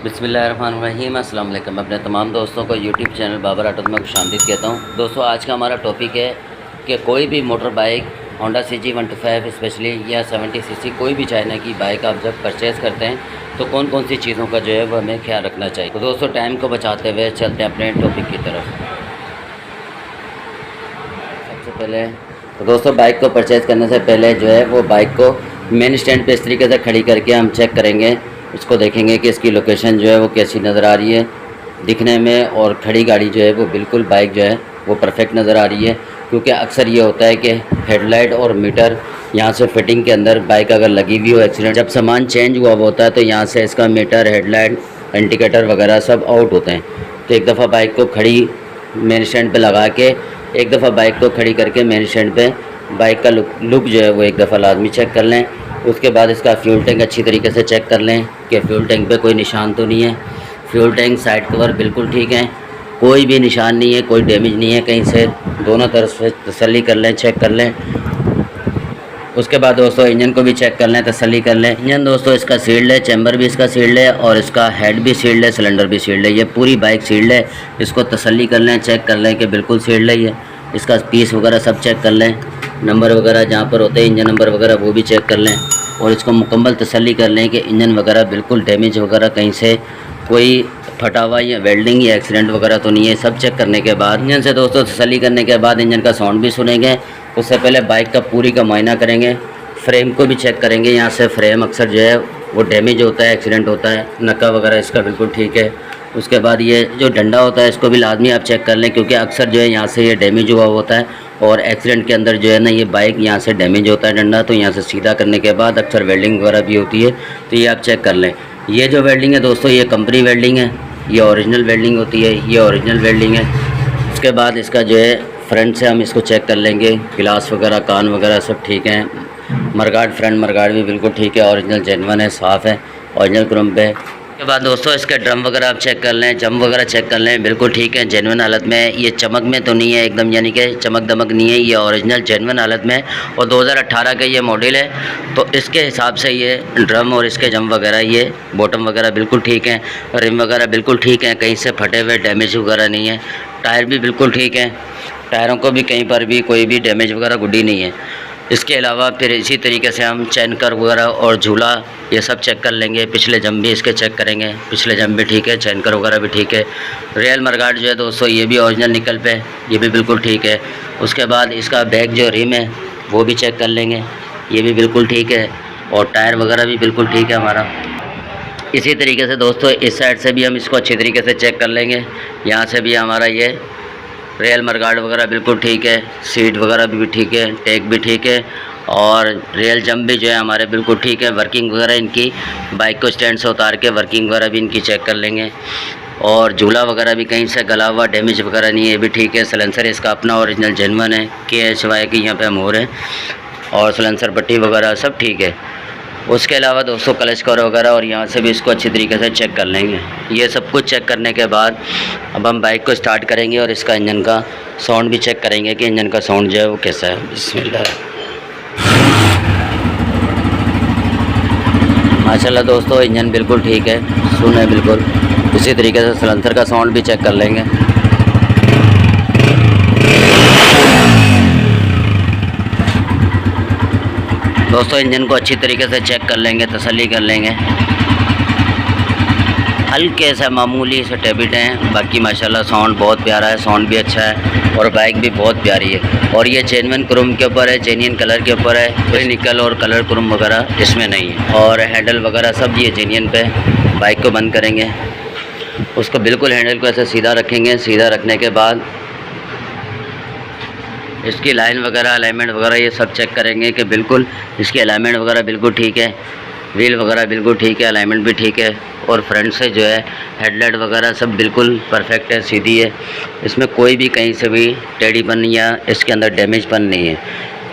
बिस्मिल्लाहिर्रहमानिर्रहीम अस्सलाम वालेकुम। अपने तमाम दोस्तों को यूट्यूब चैनल बाबर ऑटो में खुशामदीद कहता हूँ। दोस्तों, आज का हमारा टॉपिक है कि कोई भी motor bike Honda CG 125 specially या 70 सीसी कोई भी चाइना की बाइक आप जब परचेज़ करते हैं तो कौन कौन सी चीज़ों का जो है वो हमें ख्याल रखना चाहिए। तो दोस्तों, टाइम को बचाते हुए चलते हैं अपने टॉपिक की तरफ। सबसे पहले तो दोस्तों, बाइक को परचेज़ करने से पहले जो है वो बाइक को मेन स्टैंड पे इस तरीके से खड़ी करके हम चेक करेंगे। उसको देखेंगे कि इसकी लोकेशन जो है वो कैसी नज़र आ रही है दिखने में, और खड़ी गाड़ी जो है वो बिल्कुल बाइक जो है वो परफेक्ट नज़र आ रही है। क्योंकि अक्सर ये होता है कि हेडलाइट और मीटर यहाँ से फिटिंग के अंदर बाइक अगर लगी हुई हो, एक्सीडेंट जब सामान चेंज हुआ होता है तो यहाँ से इसका मीटर, हेडलाइट, इंडिकेटर वगैरह सब आउट होते हैं। तो एक दफ़ा बाइक को खड़ी मेन स्टैंड पे लगा के, एक दफ़ा बाइक को खड़ी करके मेन स्टैंड पे बाइक का लुक जो है वो एक दफ़ा लाजमी चेक कर लें। उसके बाद इसका फ्यूल टैंक अच्छी तरीके से चेक कर लें कि फ्यूल टैंक पे कोई निशान तो नहीं है। फ्यूल टैंक साइड कवर बिल्कुल ठीक है, कोई भी निशान नहीं है, कोई डैमेज नहीं है कहीं से। दोनों तरफ से तसल्ली कर लें, चेक कर लें। उसके बाद दोस्तों इंजन को भी चेक कर लें, तसल्ली कर लें। इंजन दोस्तों इसका सील्ड है, चैम्बर भी इसका सील्ड है और इसका हेड भी सील्ड है, सिलेंडर भी सील्ड है। ये पूरी बाइक सील्ड है। इसको तसल्ली कर लें, चेक कर लें कि बिल्कुल सील्ड है। ये इसका पीस वगैरह सब चेक कर लें, नंबर वगैरह जहाँ पर होते हैं इंजन नंबर वगैरह वो भी चेक कर लें। और इसको मुकम्मल तसल्ली कर लें कि इंजन वगैरह बिल्कुल डैमेज वगैरह कहीं से कोई फटा हुआ या वेल्डिंग या एक्सीडेंट वगैरह तो नहीं है। सब चेक करने के बाद इंजन से दोस्तों तसल्ली करने के बाद इंजन का साउंड भी सुनेंगे। उससे पहले बाइक का पूरी का मुआयना करेंगे, फ्रेम को भी चेक करेंगे। यहाँ से फ्रेम अक्सर जो है वो डैमेज होता है, एक्सीडेंट होता है। नक्का वगैरह इसका बिल्कुल ठीक है। उसके बाद ये जो डंडा होता है इसको भी लाजमी आप चेक कर लें, क्योंकि अक्सर जो है यहाँ से ये डैमेज हुआ होता है और एक्सीडेंट के अंदर जो है ना ये बाइक यहाँ से डैमेज होता है डंडा। तो यहाँ से सीधा करने के बाद अक्सर वेल्डिंग वगैरह भी होती है, तो ये आप चेक कर लें। ये जो वेल्डिंग है दोस्तों ये कंपनी वेल्डिंग है, ये ओरिजिनल वेल्डिंग होती है, ये ओरिजिनल वेल्डिंग है। उसके बाद इसका जो है फ्रंट से हम इसको चेक कर लेंगे, गिलास वगैरह, कान वगैरह सब ठीक हैं। मरगाड, फ्रंट मरगाड भी बिल्कुल ठीक है, ओरिजिनल जेन्युइन है, साफ़ है, ओरिजिनल क्रोम पे। उसके बाद दोस्तों इसके ड्रम वगैरह आप चेक कर लें, जम वगैरह चेक कर लें, बिल्कुल ठीक है, जेन्युइन हालत में है। ये चमक में तो नहीं है एकदम, यानी कि चमक दमक नहीं है, ये ओरिजिनल जेन्युइन हालत में है और 2018 का ये मॉडल है। तो इसके हिसाब से ये ड्रम और इसके जम वगैरह, ये बॉटम वगैरह बिल्कुल ठीक है, रिम वगैरह बिल्कुल ठीक है, कहीं से फटे हुए डैमेज वगैरह नहीं है। टायर भी बिल्कुल ठीक है, टायरों को भी कहीं पर भी कोई भी डैमेज वगैरह गुड्डी नहीं है। इसके अलावा फिर इसी तरीके से हम चैन कर वगैरह और झूला ये सब चेक कर लेंगे। पिछले जम भी इसके चेक करेंगे, पिछले जम भी ठीक है, चैन कर वगैरह भी ठीक है। रियल मरगाड जो है दोस्तों ये भी ओरिजिनल निकल पे, ये भी बिल्कुल ठीक है। उसके बाद इसका बैक जो रिम है वो भी चेक कर लेंगे, ये भी बिल्कुल ठीक है और टायर वगैरह भी बिल्कुल ठीक है हमारा। इसी तरीके से दोस्तों इस साइड से भी हम इसको अच्छी तरीके से चेक कर लेंगे। यहाँ से भी हमारा ये रियल मरगाड वगैरह बिल्कुल ठीक है, सीट वगैरह भी ठीक है, टेक भी ठीक है और रियल जंप भी जो है हमारे बिल्कुल ठीक है। वर्किंग वगैरह इनकी, बाइक को स्टैंड से उतार के वर्किंग वगैरह भी इनकी चेक कर लेंगे। और झूला वगैरह भी कहीं से गला हुआ डैमेज वगैरह नहीं है, ये भी ठीक है। सलेंसर इसका अपना ओरिजिनल जेन्युइन है, KHY की यहाँ पे हम हो रहे हैं और सलेंसर पट्टी वगैरह सब ठीक है। उसके अलावा दोस्तों क्लच कवर वगैरह और यहाँ से भी इसको अच्छी तरीके से चेक कर लेंगे। ये सब कुछ चेक करने के बाद अब हम बाइक को स्टार्ट करेंगे और इसका इंजन का साउंड भी चेक करेंगे कि इंजन का साउंड जो है वो कैसा है। बिस्मिल्लाह। माशाल्लाह दोस्तों इंजन बिल्कुल ठीक है, सुन है बिल्कुल। इसी तरीके से सलेंसर का साउंड भी चेक कर लेंगे। दोस्तों इंजन को अच्छी तरीके से चेक कर लेंगे, तसल्ली कर लेंगे। हल्के से मामूली से टैबिट हैं, बाकी माशाल्लाह साउंड बहुत प्यारा है, साउंड भी अच्छा है और बाइक भी बहुत प्यारी है। और ये जेन्युइन क्रोम के ऊपर है, जेन्युइन कलर के ऊपर है, कोई निकल और कलर क्रोम वगैरह इसमें नहीं है। और हैंडल वगैरह सब ये जेन्युइन पे। बाइक को बंद करेंगे, उसको बिल्कुल हैंडल को ऐसे सीधा रखेंगे। सीधा रखने के बाद इसकी लाइन वगैरह, अलाइनमेंट वगैरह ये सब चेक करेंगे कि बिल्कुल इसकी अलाइनमेंट वगैरह बिल्कुल ठीक है, व्हील वगैरह बिल्कुल ठीक है, अलाइनमेंट भी ठीक है। और फ्रंट से जो है हेडलाइट वगैरह सब बिल्कुल परफेक्ट है, सीधी है, इसमें कोई भी कहीं से भी टेढ़ीपन या इसके अंदर डैमेजपन नहीं है।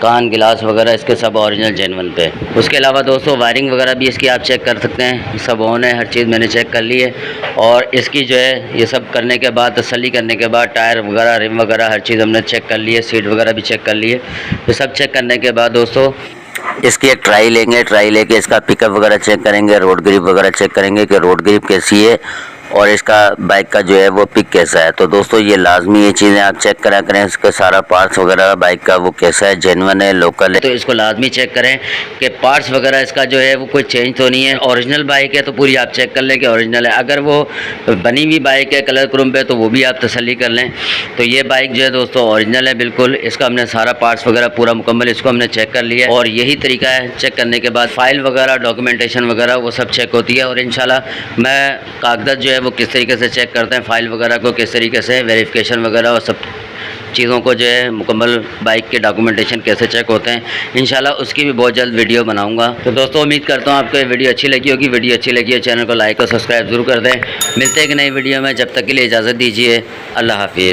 कान, गिलास वगैरह इसके सब ओरिजिनल जेन्युइन पे। उसके अलावा दोस्तों वायरिंग वगैरह भी इसकी आप चेक कर सकते हैं, सब ऑन है, हर चीज़ मैंने चेक कर ली है। और इसकी जो है ये सब करने के बाद, तसल्ली करने के बाद, टायर वगैरह, रिम वगैरह हर चीज़ हमने चेक कर ली है, सीट वगैरह भी चेक कर ली है। तो सब चेक करने के बाद दोस्तों इसकी एक ट्राई लेंगे, ट्राई लेके इसका पिकअप वगैरह चेक करेंगे, रोड ग्रिप वगैरह चेक करेंगे कि रोड ग्रिप कैसी है और इसका बाइक का जो है वो पिक कैसा है। तो दोस्तों ये लाजमी ये चीज़ें आप चेक करा करें, इसका सारा पार्ट्स वगैरह बाइक का वो कैसा है, जेन्युइन है, लोकल है। तो इसको लाजमी चेक करें कि पार्ट्स वगैरह इसका जो है वो कोई चेंज तो नहीं है। ओरिजिनल बाइक है तो पूरी आप चेक कर लें कि ओरिजिनल है। अगर वो बनी हुई बाइक है कलर क्रोम पे तो वो भी आप तसल्ली कर लें। तो ये बाइक जो है दोस्तों ओरिजिनल है बिल्कुल। इसका हमने सारा पार्ट्स वगैरह पूरा मुकम्मल इसको हमने चेक कर लिया और यही तरीका है चेक करने के बाद फाइल वगैरह डॉक्यूमेंटेशन वगैरह वो सब चेक होती है। और इंशाल्लाह मैं कागजात जो है वो किस तरीके से चेक करते हैं, फाइल वगैरह को किस तरीके से वेरिफिकेशन वगैरह और सब चीज़ों को जो है मुकम्मल बाइक के डॉक्यूमेंटेशन कैसे चेक होते हैं, इंशाल्लाह उसकी भी बहुत जल्द वीडियो बनाऊंगा। तो दोस्तों उम्मीद करता हूँ आपको ये वीडियो अच्छी लगी होगी। वीडियो अच्छी लगी है चैनल को लाइक और सब्सक्राइब ज़रूर कर दें। मिलते हैं एक नई वीडियो में, जब तक के लिए इजाज़त दीजिए। अल्लाह हाफिज़।